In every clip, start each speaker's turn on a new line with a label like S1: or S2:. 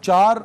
S1: 4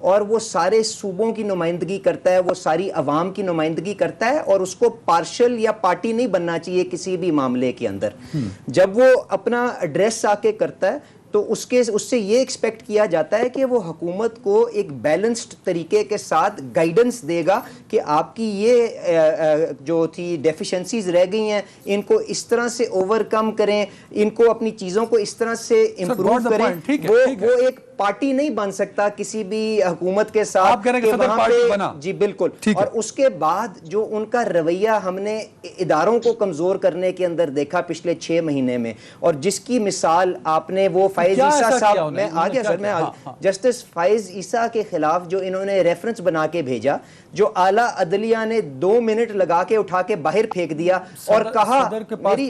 S2: اور وہ سارے صوبوں کی نمائندگی کرتا ہے, وہ ساری عوام کی نمائندگی کرتا ہے, اور اس کو پارشل یا پارٹی نہیں بننا چاہیے کسی بھی معاملے کے اندر. جب وہ اپنا ایڈریس آ کے کرتا ہے تو اس سے یہ ایکسپیکٹ کیا جاتا ہے کہ وہ حکومت کو ایک بیلنسڈ طریقے کے ساتھ گائیڈنس دے گا کہ آپ کی یہ جو تھی ڈیفیشنسیز رہ گئی ہیں ان کو اس طرح سے اوور کم کریں, ان کو اپنی چیزوں کو اس طرح سے امپروو کریں. وہ ایک پارٹی نہیں بن سکتا کسی بھی حکومت کے ساتھ کہ وہاں پہ, جی بالکل. اور اس کے بعد جو ان کا رویہ ہم نے اداروں کو کمزور کرنے کے اندر دیکھا پچھلے 6 مہینے میں, اور جس کی مثال آپ نے وہ فائز عیسیٰ صاحب, میں آ گیا سر, میں جسٹس فائز عیسیٰ کے خلاف جو انہوں نے ریفرنس بنا کے بھیجا, جو اعلیٰ عدلیہ نے 2 منٹ لگا کے اٹھا کے باہر پھینک دیا اور کہا, میری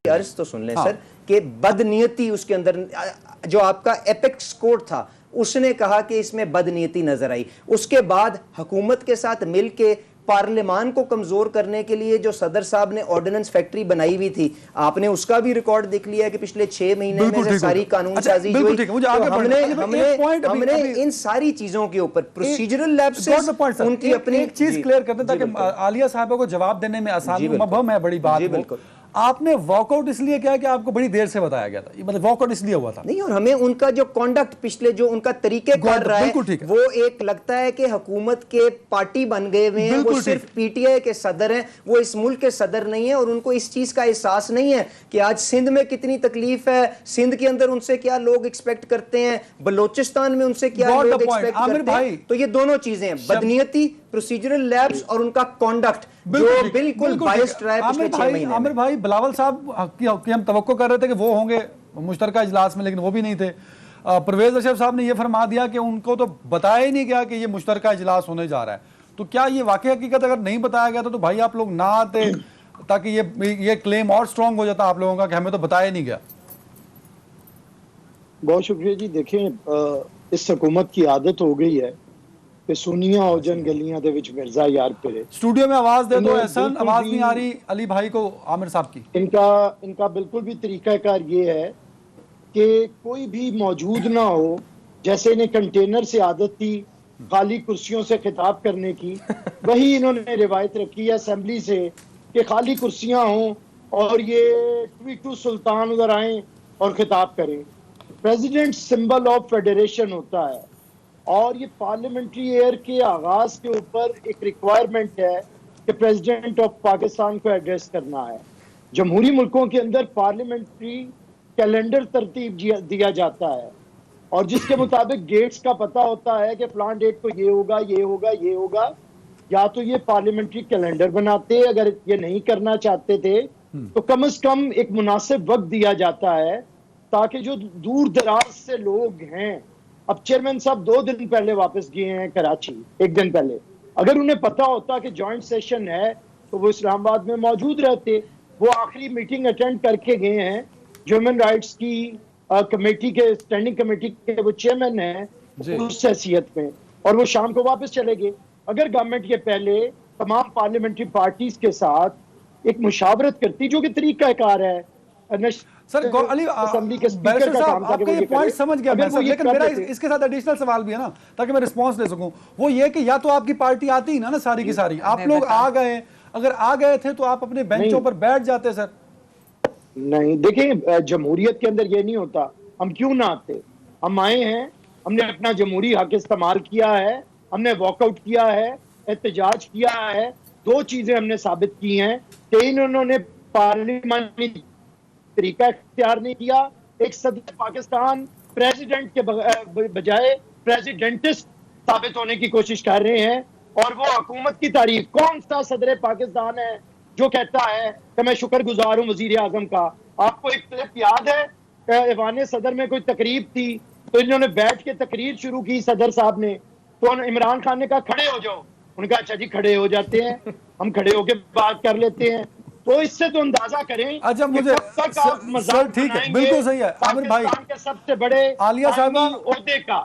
S2: عرض تو سن لیں سر, کہ بدنیتی اس کے اندر جو آپ کا ایپیکس کوڈ تھا اس نے کہا کہ اس میں بدنیتی نظر آئی. اس کے بعد حکومت کے ساتھ مل کے پارلیمان کو کمزور کرنے کے لیے جو صدر صاحب نے آرڈیننس فیکٹری بنائی ہوئی تھی, آپ نے اس کا بھی ریکارڈ دیکھ لیا ہے کہ پچھلے 6 مہینے میں سے ساری قانون سازی جو ہوئی, ہم نے ان ساری چیزوں کے اوپر پروسیجرل لیب سے ان کی اپنی
S1: ایک چیز کلیئر کر دیں تاکہ عالیہ صاحبہ کو جواب دینے میں آسانی ہو. مبہم ہے بڑی بات ہو. آپ نے واک آؤٹ اس لیے کیا کہ آپ کو بڑی دیر سے بتایا گیا تھا, مطلب واک آؤٹ اس لیے ہوا تھا
S2: نہیں, اور ہمیں ان کا جو کانڈکٹ پچھلے جو ان کا طریقہ کار رہا ہے وہ ایک لگتا ہے کہ حکومت کے پارٹی بن گئے ہوئے ہیں, وہ صرف پی ٹی آئی کے صدر ہیں, وہ اس ملک کے صدر نہیں ہیں, اور ان کو اس چیز کا احساس نہیں ہے کہ آج سندھ میں کتنی تکلیف ہے, سندھ کے اندر ان سے کیا لوگ ایکسپیکٹ کرتے ہیں, بلوچستان میں ان سے کیا لوگ ایکسپیکٹ کرتے ہیں. تو یہ دونوں چیزیں ہیں, بدنیتی, پروسیجرل لیبس اور ان کا کانڈکٹ جو بالکل بائسڈ رہا ہے پچھلے 6 مہینے میں.
S1: عامر بھائی, بلاول صاحب کی ہم توقع کر رہے تھے کہ وہ ہوں گے مشترکہ اجلاس میں, لیکن وہ بھی نہیں تھے. پرویز اشرف صاحب نے یہ فرما دیا کہ ان کو تو بتایا ہی نہیں گیا کہ یہ مشترکہ اجلاس ہونے جا رہا ہے. تو کیا یہ واقعی حقیقت اگر نہیں بتایا گیا تو بھائی آپ لوگ نہ آتے تاکہ یہ کلیم اور سٹرونگ ہو جاتا آپ لوگوں کا کہ ہمیں تو بتایا نہیں گیا؟
S3: بہت شکریہ جی. دیکھیں, اس حکومت کی عادت ہو گئی ہے کہ سنیاں ہو جن گلیاں دے وچ مرزا یار پھرے.
S1: اسٹوڈیو میں آواز دے دو احسن, آواز نہیں آ رہی علی بھائی کو, عامر صاحب کی.
S3: ان کا بالکل بھی طریقہ کار یہ ہے کہ کوئی بھی موجود نہ ہو, جیسے انہیں کنٹینر سے عادت تھی خالی کرسیوں سے خطاب کرنے کی, وہی انہوں نے روایت رکھی ہے اسمبلی سے کہ خالی کرسیاں ہوں اور یہ ٹو سلطان ادھر آئیں اور خطاب کریں. پریزیڈنٹ سمبل آف فیڈریشن ہوتا ہے, اور یہ پارلیمنٹری ایئر کے آغاز کے اوپر ایک ریکوائرمنٹ ہے کہ پریزیڈنٹ آف پاکستان کو ایڈریس کرنا ہے. جمہوری ملکوں کے اندر پارلیمنٹری کیلنڈر ترتیب دیا جاتا ہے, اور جس کے مطابق ڈیٹس کا پتہ ہوتا ہے کہ پلان ڈیٹ کو یہ ہوگا, یہ ہوگا, یہ ہوگا. یا تو یہ پارلیمنٹری کیلنڈر بناتے, اگر یہ نہیں کرنا چاہتے تھے تو کم از کم ایک مناسب وقت دیا جاتا ہے تاکہ جو دور دراز سے لوگ ہیں, اب چیئرمین صاحب 2 دن پہلے واپس گئے ہیں کراچی, 1 دن پہلے, اگر انہیں پتا ہوتا کہ جوائنٹ سیشن ہے تو وہ اسلام آباد میں موجود رہتے. وہ آخری میٹنگ اٹینڈ کر کے گئے ہیں, ہیومن رائٹس کی کمیٹی کے اسٹینڈنگ کمیٹی کے وہ چیئرمین ہیں اس حیثیت میں, اور وہ شام کو واپس چلے گئے. اگر گورنمنٹ یہ پہلے تمام پارلیمنٹری پارٹیز کے ساتھ ایک مشاورت کرتی, جو کہ طریقہ کار ہے,
S1: سر علی بیرسٹر صاحب آپ کا یہ پوائنٹ سمجھ گیا میں سر, لیکن میرا اس کے ساتھ ایڈیشنل سوال بھی ہے نا تاکہ میں رسپانس لے سکوں. وہ یہ کہ یا تو آپ کی پارٹی آتی نا ساری کی ساری, آپ لوگ آ گئے, اگر آ گئے تھے تو آپ اپنے بینچوں پر بیٹھ جاتے سر.
S3: نہیں, دیکھیں جمہوریت کے اندر یہ نہیں ہوتا. ہم کیوں نہ آتے؟ ہم آئے ہیں, ہم نے اپنا جمہوری حق استعمال کیا ہے, ہم نے واک آؤٹ کیا ہے, احتجاج کیا ہے. 2 چیزیں ہم نے ثابت کی ہیں کہ انہوں نے پارلیمانی طریقہ اختیار نہیں کیا. ایک صدر پاکستان پریزیڈنٹ کے بجائے پریزیڈنٹسٹ ثابت ہونے کی کوشش کر رہے ہیں, اور وہ حکومت کی تعریف. کون سا صدر پاکستان ہے جو کہتا ہے کہ میں شکر گزار ہوں وزیر اعظم کا؟ آپ کو ایک کلپ یاد ہے, ایوان صدر میں کوئی تقریب تھی تو انہوں نے بیٹھ کے تقریر شروع کی صدر صاحب نے, تو عمران خان نے کہا کھڑے ہو جاؤ. ان کا اچھا جی کھڑے ہو جاتے ہیں, ہم کھڑے ہو کے بات کر لیتے ہیں. تو اس سے تو اندازہ کریں.
S1: اچھا مجھے سر ٹھیک ہے, بالکل صحیح ہے عامر بھائی,
S3: پاکستان کے سب سے بڑے
S1: عالیہ صاحبہ
S3: عہدے کا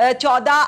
S4: 14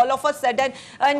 S4: all of a sudden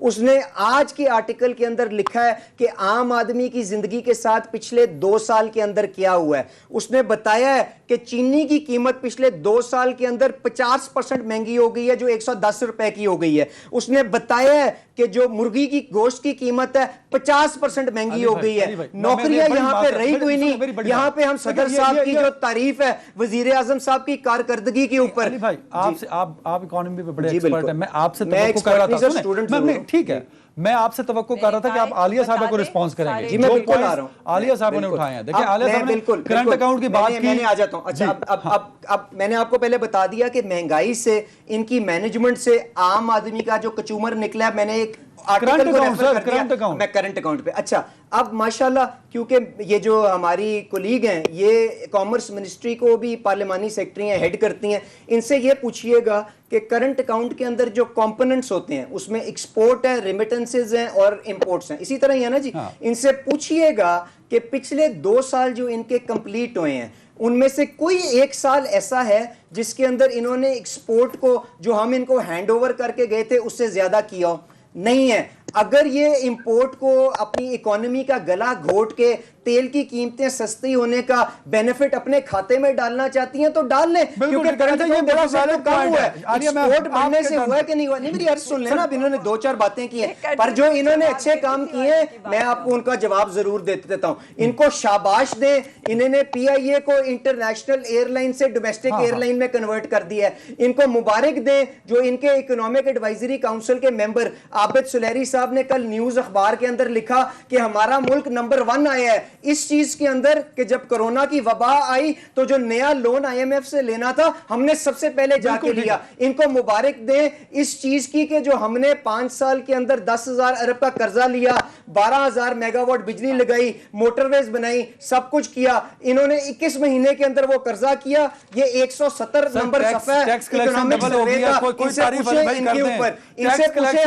S2: اس نے آج کے آرٹیکل کے اندر لکھا ہے کہ عام آدمی کی زندگی کے ساتھ پچھلے 2 سال کے اندر کیا ہوا ہے. اس نے بتایا ہے کہ چینی کی قیمت پچھلے 2 سال کے اندر 50% مہنگی ہو گئی ہے جو 110 روپے کی ہو گئی ہے. اس نے بتایا ہے کہ جو مرغی کی گوشت کی قیمت ہے 50% مہنگی ہو گئی ہے. نوکریاں یہاں پہ رہی کوئی نہیں. یہاں پہ ہم صدر صاحب کی جو تعریف ہے وزیر اعظم صاحب کی کارکردگی کے اوپر.
S1: علی بھائی آپ اکانومی پہ بڑے ایکسپرٹ ہیں. میں آپ سے توقع کر رہا تھا, ٹھیک ہے, میں آپ سے توقع کر رہا تھا کہ آپ عالیہ صاحبہ کو رسپانس کریں گے.
S2: جی میں بالکل آ رہا ہوں.
S1: عالیہ صاحبہ نے اٹھائے ہیں. دیکھیں عالیہ صاحبہ نے کرنٹ اکاؤنٹ کی بات کی.
S2: میں نے آ جاتا ہوں. اچھا اب میں نے آپ کو پہلے بتا دیا کہ مہنگائی سے, ان کی مینجمنٹ سے عام آدمی کا جو کچومر نکلا ہے, میں نے ایک آرٹیکل کو ریفر کر دیا. میں کرنٹ اکاؤنٹ پہ. اچھا اب ماشاءاللہ کیونکہ یہ جو ہماری کولیگ ہیں یہ کامرس منسٹری کو بھی پارلیمانی سیکٹری ہیں, ہیڈ کرتی ہیں, ان سے یہ پوچھئے گا کہ کرنٹ اکاؤنٹ کے اندر جو کمپوننٹس ہوتے ہیں اس میں ایکسپورٹ ہے, ریمیٹنسز ہیں اور امپورٹس ہیں, اسی طرح ہی ہے نا جی. ان سے پوچھئے گا کہ پچھلے 2 سال جو ان کے کمپلیٹ ہوئے ہیں ان میں سے کوئی 1 سال ایسا ہے جس کے اندر انہوں نے ایکسپورٹ کو جو ہم ان کو ہینڈ اوور کر کے گئے تھے اس سے زیادہ کیا ہو. نہیں ہے. اگر یہ امپورٹ کو اپنی اکانومی کا گلا گھوٹ کے تیل کی قیمتیں سستی ہونے کا بینیفٹ اپنے کھاتے میں ڈالنا چاہتی ہیں تو ڈال لیں, کیونکہ کرنٹ اکاؤنٹ بڑا زیادہ کم ہوا ہے. ایکسپورٹ بڑھنے سے ہوا ہے کہ نہیں ہوا. نہیں میری عرض سن لینا, اب انہوں نے 2-4 باتیں کی ہیں, پر جو انہوں نے اچھے کام کیے ہیں میں آپ کو ان کا جواب ضرور دیتا ہوں. ان کو شاباش دیں, انہوں نے پی آئی اے کو انٹرنیشنل ایئر لائن سے ڈومیسٹک ایئر لائن میں کنورٹ کر دیا ہے. ان کو مبارک دیں جو ان کے اکنامک ایڈوائزری کاؤنسل کے ممبر عابد سلیری صاحب نے کل نیوز اخبار کے اندر لکھا کہ ہمارا ملک نمبر 1 آیا ہے اس چیز کے اندر کہ جب کرونا کی وبا آئی تو جو نیا لون آئی ایم ایف سے لینا تھا ہم نے سب سے پہلے جا کے لیا. ان کو مبارک دیں اس چیز کی کہ جو ہم نے 5 سال کے اندر 10,000 ارب کا قرضہ لیا, 12,000 میگا واٹ بجلی لگائی, موٹر ویز بنائی, سب کچھ کیا. انہوں نے 21 مہینے کے اندر وہ قرضہ کیا. یہ 170 نمبر صفحہ ہے اکنامک سروے کا. ان سے پوچھیں ان کے اوپر, ان سے پوچھیں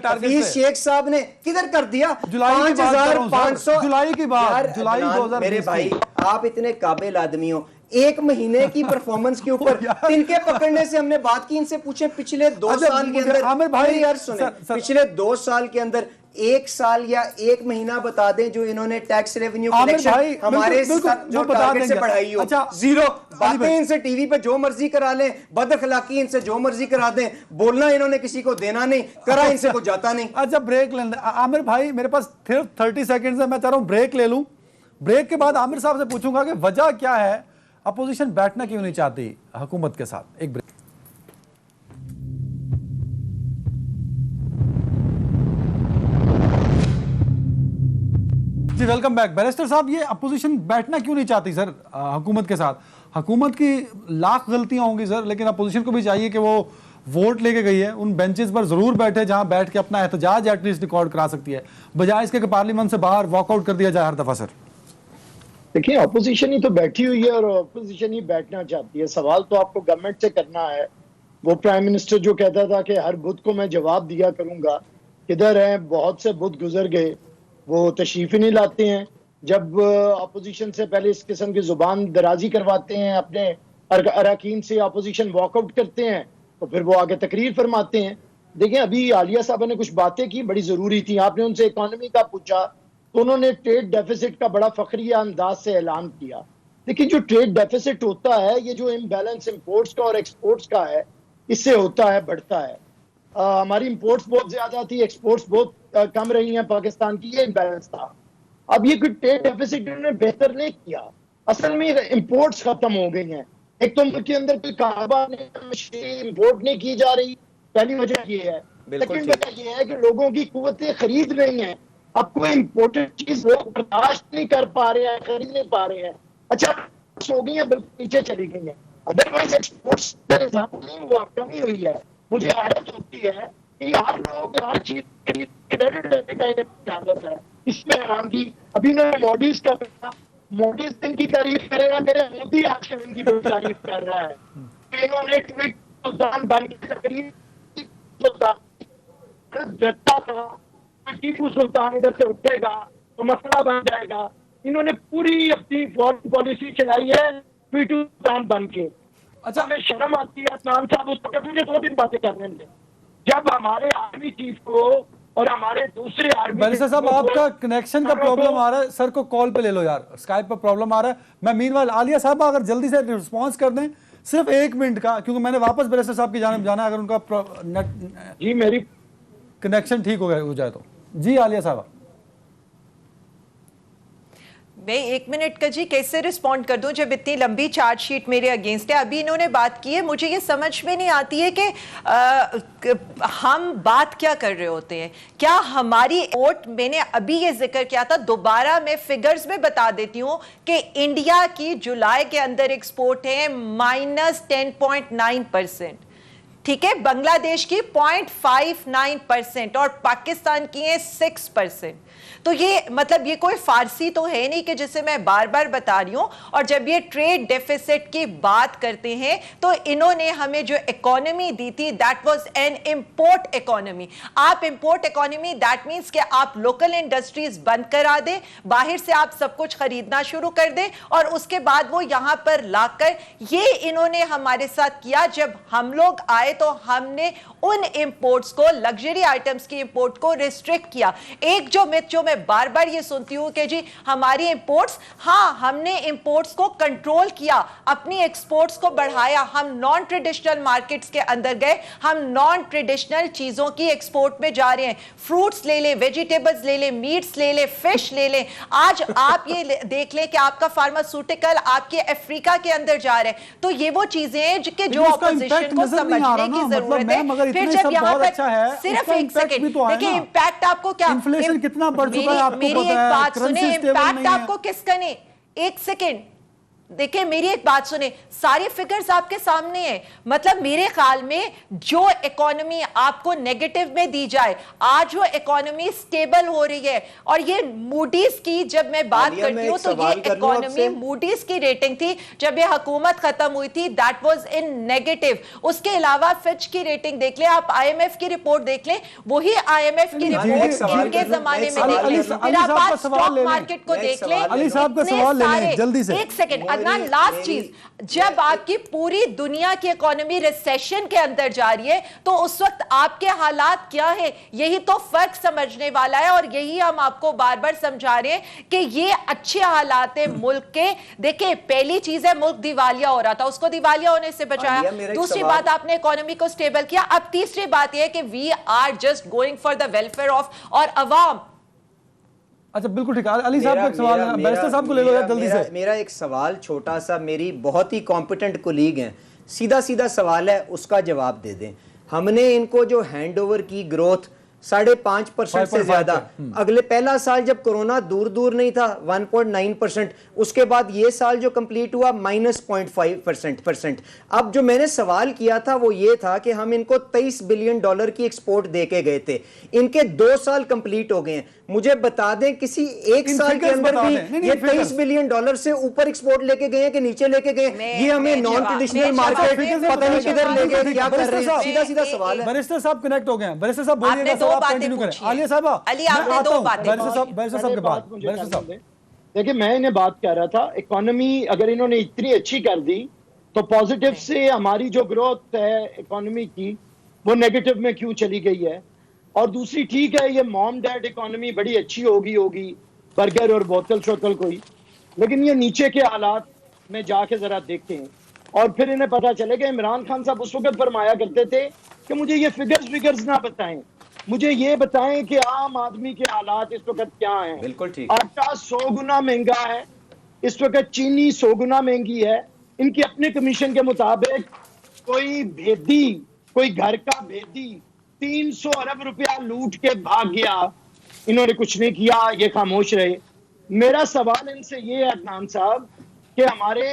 S2: حفیظ شیخ صاحب نے کدھر کر دیا 5,500.
S1: جولائی کی بات, جولائی 2020.
S2: میرے بھائی آپ اتنے قابل آدمی ہو, 1 مہینے کی پرفارمنس کے اوپر تنکے پکڑنے سے ہم نے بات کی. ان سے پوچھیں پچھلے 2 سال کے اندر, عامر بھائی یار سنیں, پچھلے 2 سال کے اندر 1 سال یا 1 مہینہ بتا دیں جو انہوں نے ٹیکس ریونیو کلیکشن ہمارے جو ٹارگٹ سے بڑھائی ہو. زیرو. باتیں ان سے ٹی وی پہ جو مرضی کرا لیں, بد اخلاقی ان سے جو مرضی کرا دیں, بولنا انہوں نے کسی کو دینا نہیں, کرا ان سے کو جاتا نہیں.
S1: اچھا بریک لیں. عامر بھائی میرے پاس صرف 30 سیکنڈز ہے, میں چاہ رہا ہوں بریک لے لوں. بریک کے بعد عامر صاحب سے پوچھوں گا کہ وجہ کیا ہے, اپوزیشن بیٹھنا کیوں نہیں چاہتی حکومت کے ساتھ. ایک بریک. جی ویلکم بیک. بیرسٹر صاحب یہ اپوزیشن بیٹھنا کیوں نہیں چاہتی سر حکومت کے ساتھ؟ حکومت کی لاکھ غلطیاں ہوں گی سر, لیکن اپوزیشن کو بھی چاہیے کہ وہ ووٹ لے کے گئی ہے, ان بینچز پر ضرور بیٹھے جہاں بیٹھ کے اپنا احتجاج ایٹ لیسٹ ریکارڈ کرا سکتی ہے, بجائے اس کے کہ پارلیمنٹ سے باہر واک آؤٹ کر دیا جائے ہر دفعہ. سر
S3: دیکھیں اپوزیشن ہی تو بیٹھی ہوئی ہے اور اپوزیشن ہی بیٹھنا چاہتی ہے. سوال تو آپ کو گورنمنٹ سے کرنا ہے. وہ پرائم منسٹر جو کہتا تھا کہ ہر بدھ کو میں جواب دیا کروں گا, کدھر ہیں؟ بہت سے بدھ گزر گئے, وہ تشریف ہی نہیں لاتے ہیں. جب اپوزیشن سے پہلے اس قسم کی زبان درازی کرواتے ہیں اپنے اراکین سے, اپوزیشن واک آؤٹ کرتے ہیں تو پھر وہ آگے تقریر فرماتے ہیں. دیکھیں ابھی عالیہ صاحبہ نے کچھ باتیں کی, بڑی ضروری تھی. آپ نے ان سے اکانومی کا پوچھا تو انہوں نے ٹریڈ ڈیفیسٹ کا بڑا فخریہ انداز سے اعلان کیا. لیکن جو ٹریڈ ڈیفیسٹ ہوتا ہے یہ جو امبیلنس امپورٹس کا اور ایکسپورٹس کا ہے اس سے ہوتا ہے, بڑھتا ہے. ہماری امپورٹس بہت زیادہ تھی, ایکسپورٹس بہت کم رہی ہیں پاکستان کی, یہ امبیلنس تھا. اب یہ کوئی ٹریڈ ڈیفیسٹ انہوں نے بہتر نہیں کیا, اصل میں امپورٹس ختم ہو گئی ہیں. ایک تو ملک کے اندر کوئی کاروبار امپورٹ نہیں کی جا رہی, پہلی وجہ یہ ہے. سیکنڈ وجہ یہ ہے کہ لوگوں کی قوتیں خرید نہیں ہیں. اب کوئی امپورٹنٹ چیز لوگ برداشت نہیں کر پا رہے ہیں, خرید نہیں پا رہے ہیں. اچھا ہو گئی ہیں, بالکل پیچھے چلی گئی ہیں. ادروائز ایکسپورٹس نہیں ہوا, کمی ہوئی ہے. مجھے حیرت ہوتی ہے کہ ہر لوگ ہر چیز کریڈٹ لینے کا اجازت ہے, اس میں حیرانگی. ابھی انہوں نے موڈیز کا کہا, موڈیز ان کی تعریف کرے گا, میرے مودی آج ان کی تعریف کر رہا ہے. انہوں نے ٹویٹ سلطان بن کی تقریر جتا تھا, ٹیپو سلطان ادھر سے اٹھے گا تو مسئلہ بن جائے گا. انہوں نے پوری اپنی فورن پالیسی چلائی ہے ٹیپو سلطان بن کے. اچھا ہمیں شرم آتی ہے عدنان صاحب, اس وقت مجھے 2 دن باتیں کرنے دیں. جب ہمارے آرمی چیف کو اور ہمارے دوسرے آرمی
S1: بیرسٹر صاحب آپ کا کنیکشن کا پرابلم آ رہا ہے, سر کو کال پہ لے لو یار, اسکائپ پر پرابلم آ رہا ہے. میں مینوائل عالیہ صاحب اگر جلدی سے رسپانس کر دیں صرف 1 منٹ کا, کیونکہ میں نے واپس بیرسٹر صاحب کی جانب جانا ہے, اگر ان کا
S3: جی میری
S1: کنیکشن ٹھیک ہو جائے تو. جی عالیہ صاحب.
S4: میں 1 منٹ کا جی کیسے رسپونڈ کر دوں جب اتنی لمبی چارج شیٹ میرے اگینسٹ ہے. ابھی انہوں نے بات کی ہے, مجھے یہ سمجھ میں نہیں آتی ہے کہ ہم بات کیا کر رہے ہوتے ہیں. کیا ہماری ووٹ, میں نے ابھی یہ ذکر کیا تھا, دوبارہ میں فگرز میں بتا دیتی ہوں کہ انڈیا کی جولائی کے اندر ایکسپورٹ ہے -10.9%, ٹھیک ہے, بنگلہ دیش کی 0.59% اور پاکستان کی ہے 6%. تو یہ مطلب یہ کوئی فارسی تو ہے نہیں کہ جسے میں بار بار بتا رہی ہوں. اور جب یہ ٹریڈ ڈیفیسٹ کی بات کرتے ہیں تو انہوں نے ہمیں جو اکانومی دی تھی that was an import economy. آپ امپورٹ اکانومی دیٹ مینس کہ آپ لوکل انڈسٹریز بند کرا دیں, باہر سے آپ سب کچھ خریدنا شروع کر دیں اور اس کے بعد وہ یہاں پر لا کر, یہ انہوں نے ہمارے ساتھ کیا. جب ہم لوگ آئے تو ہم نے ان امپورٹس کو, لگژری آئٹمس کی امپورٹ کو ریسٹرکٹ کیا. ایک جو مت جو میں بار بار یہ سنتی ہوں کہ جی ہماری امپورٹس, ہاں ہم نے امپورٹس کو کنٹرول کیا, اپنی ایکسپورٹس کو بڑھایا, ہم نان ٹریڈیشنل مارکیٹس کے اندر گئے, ہم نان ٹریڈیشنل چیزوں کی ایکسپورٹ میں جا رہے ہیں. فروٹس لے لیں, ویجیٹیبلز لے لیں, میٹس لے لیں, فش لے لیں. آج آپ یہ دیکھ لیں کہ آپ کا فارماسیوٹیکل آپ کے افریقہ کے اندر جا رہے ہیں. تو یہ وہ چیزیں ہیں کہ جو اپوزیشن کو سمجھنے کی ضرورت ہے. پھر جب یہاں پر صرف 1 سیکنڈ دیکھیں امپیکٹ آپ کو کیا,
S1: انفلیشن کتنا بڑھ چکا ہے آپ کو
S4: میری
S1: پتہ
S4: ایک
S1: ہے,
S4: بات سنیں,
S1: کرنسی سٹیبل
S4: امپیکٹ
S1: نہیں
S4: آپ
S1: ہے.
S4: کو کس کا نہیں, 1 سیکنڈ دیکھیں میری ایک بات سنیں, ساری فگرز آپ کے سامنے ہیں. مطلب میرے خیال میں جو اکانومی آپ کو نیگیٹو میں دی جائے, آج وہ اکانومی سٹیبل ہو رہی ہے. اور یہ موڈیز کی جب میں بات کرتی ہوں تو یہ اکانومی موڈیز کی ریٹنگ تھی جب یہ حکومت ختم ہوئی تھی, دیٹ واز ان نیگیٹو. اس کے علاوہ فچ کی ریٹنگ دیکھ لیں آپ, آئی ایم ایف کی رپورٹ دیکھ لیں, وہی آئی ایم ایف کی رپورٹ ان کے زمانے میں دیکھ لیں. پھر آپ اسٹاک مارکیٹ کو دیکھ لیں.
S1: علی صاحب کا سوال لے لیں جلدی سے.
S4: 1 سیکنڈ لاسٹ چیز, جب آپ کی پوری دنیا کی اکانومی ریسیشن کے اندر جا رہی ہے تو اس وقت آپ کے حالات کیا ہیں, یہی تو فرق سمجھنے والا ہے. اور یہی ہم آپ کو بار بار سمجھا رہے ہیں کہ یہ اچھے حالات ہیں ملک کے. دیکھیں پہلی چیز ہے ملک دیوالیہ ہو رہا تھا, اس کو دیوالیہ ہونے سے بچایا. دوسری بات آپ نے اکانومی کو سٹیبل کیا. اب تیسری بات یہ ہے کہ we are just going for the welfare of our عوام.
S1: اچھا بالکل ٹھیک ہے, علی صاحب کا ایک سوال ہے, بیرسٹر صاحب کو لے لو جلدی سے.
S2: میرا ایک سوال چھوٹا سا, میری بہت ہی کمپیٹنٹ کولیگ ہیں, سیدھا سیدھا سوال ہے, اس کا جواب دے دیں. ہم نے ان کو جو ہینڈ اوور کی گروتھ 5.5% سے زیادہ, اگلے پہلا سال جب کرونا دور دور نہیں تھا 1.9%, اس کے بعد یہ سال جو کمپلیٹ ہوا -0.5%. اب جو میں نے سوال کیا تھا وہ یہ تھا کہ ہم ان کو $23 بلین کی ایکسپورٹ دے کے گئے تھے, ان کے 2 سال کمپلیٹ ہو گئے ہیں. مجھے بتا دیں کسی ایک سال کے اندر بھی یہ $23 بلین سے اوپر ایکسپورٹ لے کے گئے ہیں کہ نیچے لے کے گئے, یہ ہمیں نان ٹریڈیشنل مارکیٹ پتہ نہیں کدھر لے گئے, کیا کر رہے ہیں, سیدھا سیدھا سوال ہے.
S1: بیرسٹر صاحب کنیکٹ ہو گئے ہیں, بیرسٹر صاحب بولیے گا, آپ کنٹینیو کریں. عالیہ صاحب
S4: علی آپ نے 2 باتیں,
S1: بیرسٹر صاحب کے بعد. بیرسٹر صاحب
S3: دیکھیں میں انہیں بات کر رہا تھا, اکانومی اگر انہوں نے اتنی اچھی کر دی تو پازیٹیو سے ہماری جو گروتھ ہے اکانومی کی وہ نیگیٹو میں کیوں چلی گئی ہے. اور دوسری ٹھیک ہے یہ موم ڈیڈ اکانومی بڑی اچھی ہوگی برگر اور بوتل شوتل کوئی, لیکن یہ نیچے کے حالات میں جا کے ذرا دیکھتے ہیں اور پھر انہیں پتا چلے کہ عمران خان صاحب اس وقت فرمایا کرتے تھے کہ مجھے یہ فگرز نہ بتائیں, مجھے یہ بتائیں کہ عام آدمی کے حالات اس وقت کیا ہیں.
S2: بالکل ٹھیک.
S3: آٹا 100 گنا مہنگا ہے اس وقت, چینی 100 گنا مہنگی ہے. ان کے اپنے کمیشن کے مطابق کوئی بھیدی, کوئی گھر کا بھیدی 300 ارب روپیہ لوٹ کے بھاگ گیا, انہوں نے کچھ نہیں کیا, یہ خاموش رہے. میرا سوال ان سے یہ ہے عدنان صاحب کہ ہمارے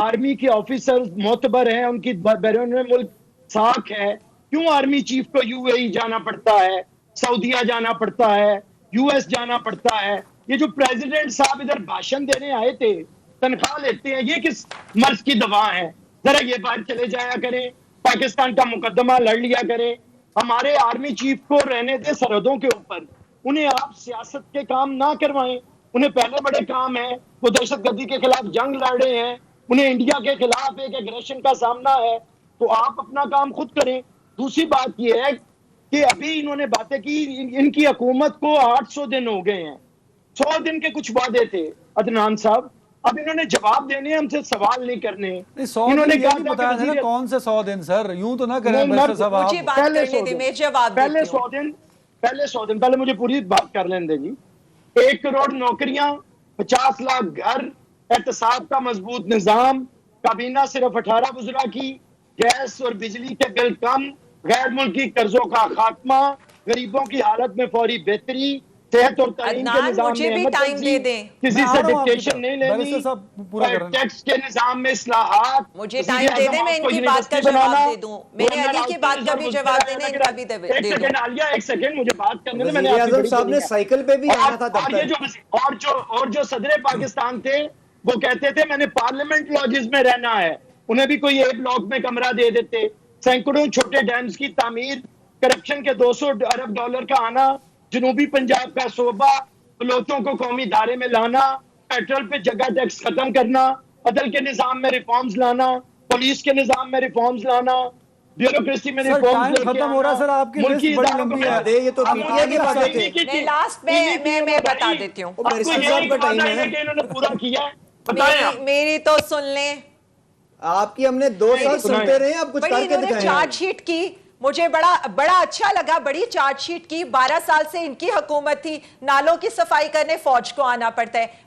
S3: آرمی کے آفیسر معتبر ہیں, ان کی بیرون ملک ساکھ ہے, کیوں آرمی چیف کو UAE جانا پڑتا ہے, سعودیہ جانا پڑتا ہے, US جانا پڑتا ہے. یہ جو پریزیڈنٹ صاحب ادھر بھاشن دینے آئے تھے, تنخواہ لیتے ہیں, یہ کس مرض کی دوا ہے؟ ذرا یہ بات چلے جایا کریں, پاکستان کا مقدمہ لڑ لیا کریں. ہمارے آرمی چیف کو رہنے دے سرحدوں کے اوپر, انہیں آپ سیاست کے کام نہ کروائیں, انہیں پہلے بڑے کام ہیں, وہ دہشت گردی کے خلاف جنگ لڑ رہے ہیں, انہیں انڈیا کے خلاف ایک ایگریشن کا سامنا ہے, تو آپ اپنا کام خود کریں. دوسری بات یہ ہے کہ ابھی انہوں نے باتیں کی, ان کی حکومت کو 800 دن ہو گئے ہیں, 100 دن کے کچھ وعدے تھے عدنان صاحب, اب انہوں نے جواب دینے ہیں, ہم سے سوال نہیں کرنے.
S1: 100
S3: انہوں نے
S1: دن یہ
S3: کہا
S1: نہیں
S3: تھا
S1: بتایا
S3: کہ
S1: تھا نا کون سے 100 دن سر, یوں تو نہ کریں بیرسٹر صاحب آپ.
S4: مجھے بات کرنے دیں, میں جواب
S3: پہلے
S4: دیتی ہوں.
S3: 100 دن, پہلے 100 دن, پہلے مجھے پوری بات کر لینے دیں جی. 1 کروڑ نوکریاں, 50 لاکھ گھر, احتساب کا مضبوط نظام, کابینہ صرف 18 وزراء کی, گیس اور بجلی کے بل کم, غیر ملکی قرضوں کا خاتمہ, غریبوں کی حالت میں فوری بہتری, صحت اور تعلیم کے
S4: عدنان,
S3: نظام
S4: مجھے
S3: میں
S4: بھی ٹائم دے دیں.
S3: کسی
S1: میں آ
S3: سے
S1: رہا ہوں آپ کی
S3: ڈکٹیشن
S1: طرف.
S3: نہیں لینی,
S1: بیرسٹر صاحب پورا کر رہے ہیں.
S3: ٹیکس کے نظام میں اصلاحات,
S4: مجھے ٹائم دے دیں, میں ان کی بات کا جواب دے دوں. میں نے علی کی بات کا بھی جواب دینا, ان کا بھی دے دوں.
S3: ایک سیکنڈ عالیہ, ایک سیکنڈ مجھے بات کرنے دیں. میں نے
S2: وزیر
S3: آپ کی
S2: اعظم
S3: بڑی
S2: صاحب نے
S3: بڑی
S2: سائیکل پہ بھی آنا تھا
S3: اور یہ
S2: دفتر.
S3: اور جو صدر پاکستان تھے وہ کہتے تھے میں نے پارلیمنٹ لاجز میں رہنا ہے, انہیں بھی کوئی ایک بلاک میں کمرہ دے دیتے. سینکڑوں چھوٹے ڈیمز کی تعمیر, کرپشن کے 200 ارب ڈالر کا آنا, جنوبی پنجاب کا صوبہ, بلوچوں کو قومی دھارے میں لانا, پیٹرول پہ جگہ ٹیکس ختم کرنا, عدل کے نظام میں ریفارمز لانا, پولیس کے نظام میں ریفارمز لانا, بیوروکریسی میں
S1: سر
S3: ریفارمز
S1: ٹائم
S3: لے کے
S1: ختم ہو رہا ہے سر, آپ کی لسٹ بڑی لمبی ہے.
S2: یہ تو پی ٹی آئی کی باتیں تھے.
S4: نہیں, لاسٹ میں بتا دیتی ہوں.
S2: بیرسٹر صاحب کا ٹائم ہے.
S3: انہوں نے پورا کیا, بتائیں آپ.
S4: میری تو سن لیں.
S2: آپ کی ہم نے 2 سال سنتے رہے ہیں, آپ کچھ
S4: بڑی
S2: کر کے
S4: انہوں نے
S2: دکھائیں.
S4: چارج شیٹ کی, مجھے بڑا اچھا لگا, بڑی چارج شیٹ کی. 12 سال سے ان کی حکومت تھی, نالوں کی صفائی کرنے فوج کو آنا پڑتا ہے.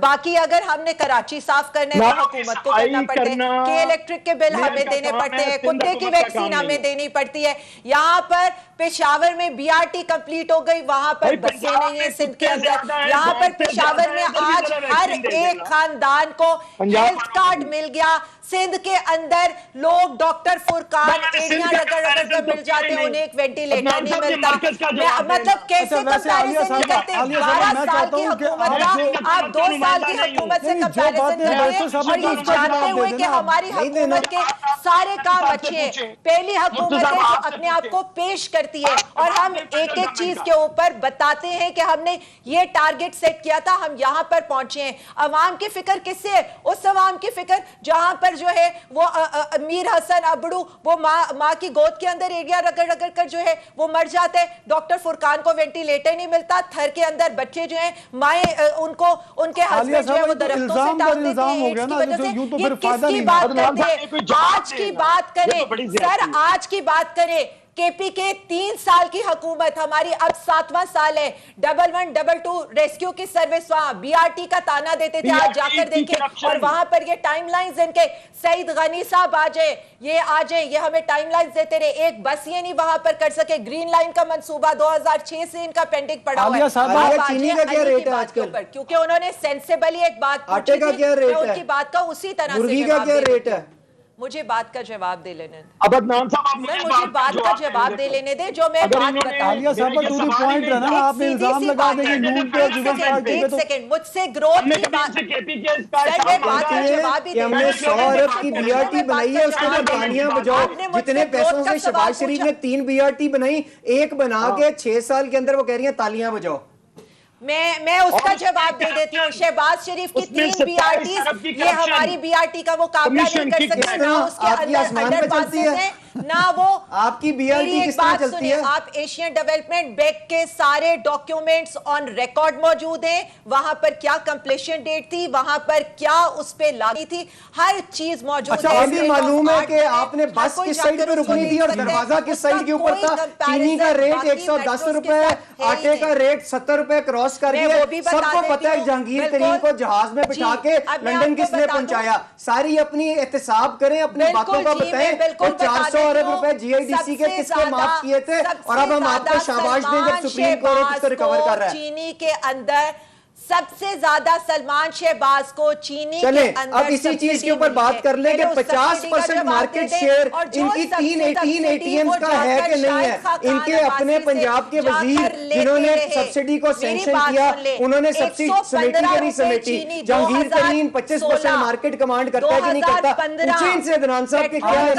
S4: باقی اگر ہم نے کراچی صاف کرنے تو حکومت کو کرنا پڑتا ہے, کہ الیکٹرک کے بل ہمیں دینے پڑتے ہیں, کتے کی ویکسین ہمیں دینی پڑتی ہے. یہاں پر پشاور میں بی آر ٹی کمپلیٹ ہو گئی, وہاں پر بسیں نہیں ہیں سندھ کے اندر. یہاں پر پشاور میں آج ہر ایک خاندان کو ہیلتھ کارڈ مل گیا. سندھ کے اندر لوگ ڈاکٹر فرقان ایڑیاں رگڑ رگڑ کر مل جاتے ہیں, انہیں ایک وینٹیلیٹر نہیں ملتا. مطلب کیسے کمپیریزن نہیں کرتے. 12 سال کی حکومت کا آپ 2 سال کی حکومت سے کمپیریزن کرتے ہیں, اور یہ جانتے ہوئے کہ ہماری حکومت کے سارے کام اچھے ہیں. پہلی حکومت ہے جو اپنے آپ کو پیش کرتی ہے, اور ہم ایک ایک چیز کے اوپر بتاتے ہیں کہ ہم نے یہ ٹارگٹ سیٹ کیا تھا, ہم یہاں پر پہنچے ہیں. عوام کی فکر کس سے ہے؟ اس عوام کی فکر جہاں پر جو ہے وہ امیر حسن ابڑو وہ ماں کی گود کے اندر ایڑیاں رگڑ رگڑ کر جو ہے وہ مر جاتے ہیں. ڈاکٹر فرقان کو وینٹیلیٹر نہیں ملتا, تھر کے اندر بچے جو ہیں مائیں ان کو ان کے ہسبینڈ جو ہے وہ درختوں سے ٹانگ دیتے ہیں ایڈز کی وجہ سے. یہ کس کی بات کرتے ہیں؟ آج کی بات کریں سر, آج کی بات کریں. کے پی کے 3 سال کی حکومت, ہماری اب 7واں سال ہے. 1122 ریسکیو کی سروس, وہاں بی آر ٹی کا تانا دیتے تھے, آج جا کر دیکھیں. اور وہاں پر یہ ٹائم لائنز ان کے, سعید غنی صاحب آ جائے, یہ ہمیں ٹائم لائنز دیتے رہے. ایک بس یہ نہیں وہاں پر کر سکے. گرین لائن کا منصوبہ 2006 سے ان کا پینڈنگ پڑا ہوا ہے.
S2: چینی کا کیا ریٹ ہے آج کل؟
S4: کیونکہ انہوں نے سینسیبلی ایک بات پوچھی
S2: آٹے کا کیا ریٹ ہے؟
S4: ان کی بات کا اسی طرح سے
S2: مرغی کا کیا ریٹ ہے؟
S4: مجھے بات کا جواب دے لینے دیں.
S3: اب عدنان صاحب
S4: مجھے بات کا جواب دے لینے دیں جو میں بات بتا.
S1: عالیہ صاحب ٹو دی پوائنٹ رہنا نا, آپ نے الزام لگا دیں کہ نون پہ اور پیپلز پارٹی پہ. تو
S4: ایک سیکنڈ, مجھ سے گروتھ کی بات سر, میں بات کا جواب ہی
S2: کہ ہم نے 100 ارب کی بی آر ٹی بنائی ہے, اس کے بعد تالیاں بجاؤ. جتنے پیسوں سے شہباز شریف نے 3 بی آر ٹی بنائی, ایک بنا کے 6 سال کے اندر وہ کہہ رہی ہیں تالیاں بجاؤ.
S4: میں اس کا جواب دے دیتی ہوں. شہباز شریف کی 3 بی آر ٹیز, یہ ہماری بی آر ٹی کا مقابلہ نہیں کر سکتے. نہ اس کے انڈر پاسز ہیں, نہ وہ
S2: آپ کی بی آر ٹی کس طرح چلتی ہے.
S4: آپ ایشین ڈیولپمنٹ بینک کے سارے ڈاکیومنٹس آن ریکارڈ موجود ہیں. وہاں پر کیا کمپلیشن ڈیٹ تھی, وہاں پر کیا اس پہ لاگی تھی, ہر چیز موجود ہے.
S2: اچھا بھی معلوم ہے کہ آپ نے بس کس سائڈ پہ رکنی تھی اور دروازہ کس سائڈ کے اوپر تھا. چینی کا ریٹ 110 روپے, آٹے کا ریٹ 70 روپے کراس کر کے سب کو پتہ ہے. جہانگیر ترین کو جہاز میں بٹھا کے لندن کس نے پہنچایا. ساری اپنی احتساب کریں, اپنی باتوں کا بتائیں. 400 ارب روپے جی آئی ڈی سی کے کس نے معاف کیے تھے, اور اب ہم آپ کو شاباش دیں جب سپریم کورٹ اس کو ریکور کر رہا ہے.
S4: چینی کے اندر سب سے زیادہ سلمان شہباز کو چینی کے
S2: چلیں
S4: اندر
S2: اب اسی چیز کے اوپر بات کر لیں کہ 50% مارکیٹ شیئر ان کی 318 اے ٹی ایمز کا ہے کہ نہیں ہے. ان کے اپنے پنجاب کے وزیر جنہوں نے سبسڈی کو سینکشن کیا, انہوں نے سبسڈی سمیٹی کہ نہیں سمیٹی. جہانگیر ترین 25% مارکیٹ کمانڈ کرتا ہے کہ نہیں کرتا. پوچھیں ان سے عدنان صاحب کے کیا ہے.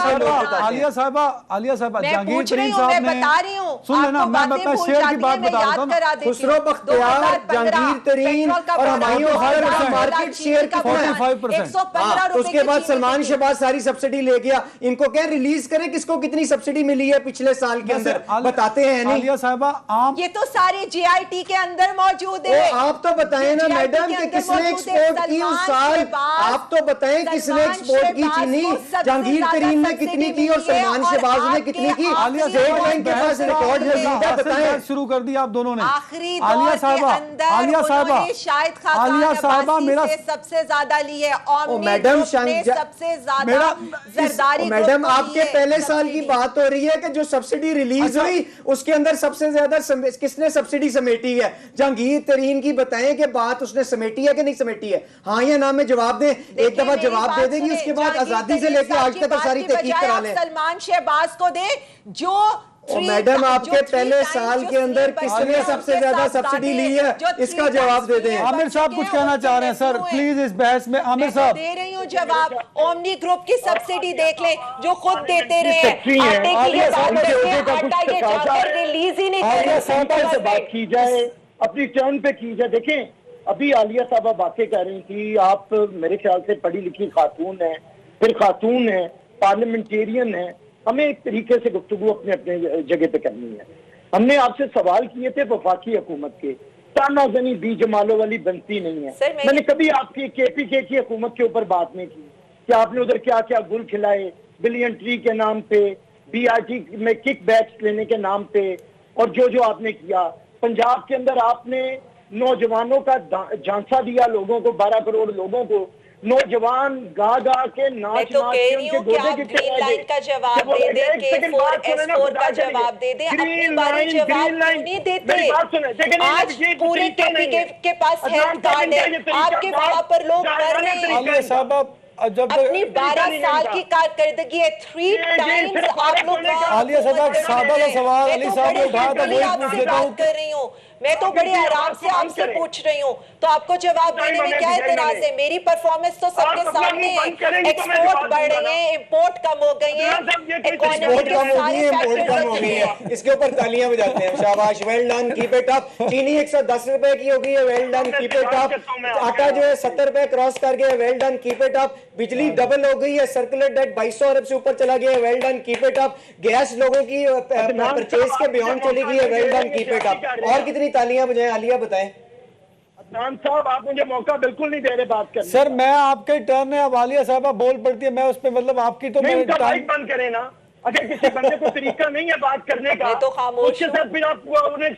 S1: عالیہ صاحبہ
S4: میں
S1: جہانگیر
S4: پوچھ رہی
S1: ترین
S4: ہوں,
S1: صاحب
S4: میں
S1: نے
S4: بتا رہی ہوں,
S1: سن لینا, میں شیئر کی بات بتا دیتا ہوں.
S2: خسرو بختیار, جہانگیر ترین ترین اور ہمایوں خان کا مارکیٹ شیئر کتنا ہے؟
S1: 45%.
S2: تو اس کے بعد سلمان شہباز ساری سبسڈی لے گیا. ان کو کیا ریلیز کریں کس کو کتنی سبسڈی ملی ہے پچھلے سال کے اندر بتاتے ہیں نہیں.
S1: عالیہ صاحبہ عام
S4: یہ تو سارے جی آئی ٹی کے اندر موجود ہے.
S2: آپ تو بتائیں نا میڈم کہ کس نے ایکسپورٹ کی اس سال, آپ تو بتائیں کس نے ایکسپورٹ کی چینی, جہانگیر ترین نے کتنی کی اور سلمان شہباز نے کتنی کی. اسٹیٹ بینک کے پاس ریکارڈ موجود ہے, بتائیں.
S1: شروع کر دی آپ دونوں نے.
S4: آخری دور کے اندر انہوں نے شاہد خاقان عباسی سے سب سے زیادہ لی ہے. اومنی گروپ نے سب سے زیادہ زرداری
S2: میڈم آپ کے پہلے سال کی بات ہو رہی ہے کہ جو سبسڈی ریلیز ہوئی اس کے اندر سب سے زیادہ کس نے سبسڈی سمیٹی ہے. جہانگیر ترین کی بتائیں کہ بات اس نے سمیٹی ہے کہ نہیں سمیٹی ہے, ہاں یا نہ میں جواب دیں. ایک دفعہ جواب دے دیں گی, اس کے بعد آزادی سے لے کے آج تک ساری تحقیق کرا لیں.
S4: سلمان شہباز کو دے جو
S2: میڈم آپ کے پہلے سال کے اندر کس نے سب سے زیادہ سبسڈی لی ہے, اس کا جواب دے دیں.
S1: عامر صاحب کچھ کہنا چاہ رہے ہیں سر پلیز اس بحث میں. عامر صاحب
S4: دے رہی ہوں جواب. اومنی گروپ کی سبسڈی دیکھ لیں جو خود دیتے رہے ہیں. آٹے کی یہ بات کرتے ہیں, آٹا یہ جا کر ریلیز ہی نہیں
S3: عالیہ صاحبہ سے
S4: کرتے.
S3: بات کی جائے, اپنی ٹرن پہ کی جائے. دیکھیں ابھی عالیہ صاحبہ باتیں کر رہی تھی, آپ میرے خیال سے پڑھی لکھی خاتون ہیں, پھر خاتون ہیں, پارلیمنٹیرین ہیں. ہمیں ایک طریقے سے گفتگو اپنے اپنے جگہ پہ کرنی ہے. ہم نے آپ سے سوال کیے تھے وفاقی حکومت کے, تانا زنی بی جمالو والی بنتی نہیں ہے. میں نے کبھی آپ کی کے پی کے کی حکومت کے اوپر بات نہیں کی کہ آپ نے ادھر کیا کیا گل کھلائے بلین ٹری کے نام پہ, بی آر ٹی میں کک بیکس لینے کے نام پہ, اور جو آپ نے کیا. پنجاب کے اندر آپ نے نوجوانوں کا جھانسا دیا لوگوں کو, 12 کروڑ لوگوں کو. نوجوان گا گا کے ناچ ناچ کے ان کے گودے گٹے
S4: گرین لائن کا جواب دے دیں, K4S4 کا جواب دے دیں. اپنی باری جواب نہیں دیتے. آج پورے کے کے پاس ہیلتھ کارڈ ہے, آپ کے وہاں پر لوگ مر رہے ہیں.
S1: عالیہ صاحبہ
S4: اپنی 12 سال کی کارکردگی ہے, 3 ٹائمز آپ لوگ.
S1: عالیہ صاحبہ سادہ سا سوال علی صاحب نے اٹھایا تھا وہی پوچھ لیتا ہوں.
S4: کر رہی ہوں میں تو بڑے آرام سے آپ سے پوچھ رہی ہوں, تو آپ کو جواب دینے میں کیا اعتراض ہے؟ میری پرفارمنس تو سب کے سامنے ہے. ایکسپورٹ بڑھ رہے ہیں, امپورٹ کم ہو گئی ہیں,
S2: ایکسپورٹ کم ہو گئی ہے, امپورٹ کم ہو گئی ہے. اس کے اوپر تالیاں بجاتے ہیں. شاباش, well done, keep it up. چینی 110 روپے کی ہو گئی ہے, well done, keep it up. آٹا جو ہے 70 روپے کراس کر گیا, well done, keep it up. بجلی ڈبل ہو گئی ہے, سرکولر ڈیٹ 2200 ارب سے اوپر چلا گیا ہے, well done, keep it up. Gas لوگوں کی پرچیز کے بیونڈ چلی گئی ہے, well done, keep it up. اور کتنی تالیاں بجائیں عالیہ بتائیں.
S3: عدنان صاحب آپ مجھے موقع بالکل نہیں دے رہے بات کرنے.
S1: سر میں آپ کے ٹرن ہے, اب عالیہ صاحبہ بول پڑتی ہے, میں اس پہ مطلب آپ کی تو
S3: نہیں, ان کا مائک بند کریں نا. اگر کسی بندے کو طریقہ نہیں ہے بات کرنے کا
S4: میں تو خاموش
S3: اس کے ساتھ پھر آپ انہیں